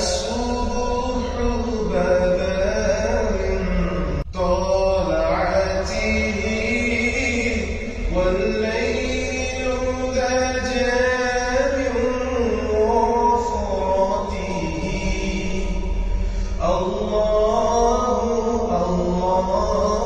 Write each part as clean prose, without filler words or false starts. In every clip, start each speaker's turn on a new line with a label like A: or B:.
A: الصبح بدا من طلعته والليل دجى من وفرته. الله الله الله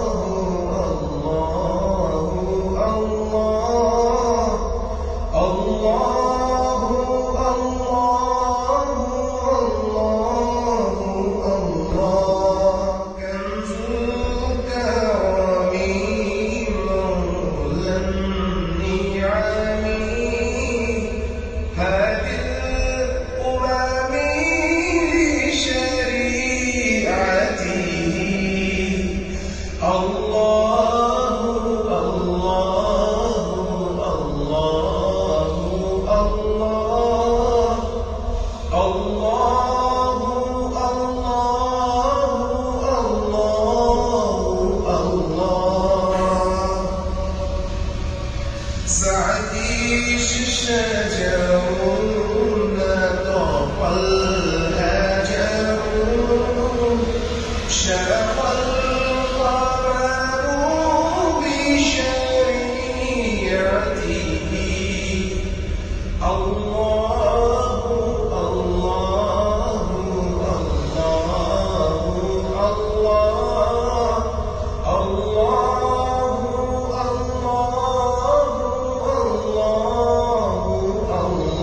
A: الله سعديش الشجر نطق الهجر شرق القمر بشريعته. الله الله الله الله الله الله.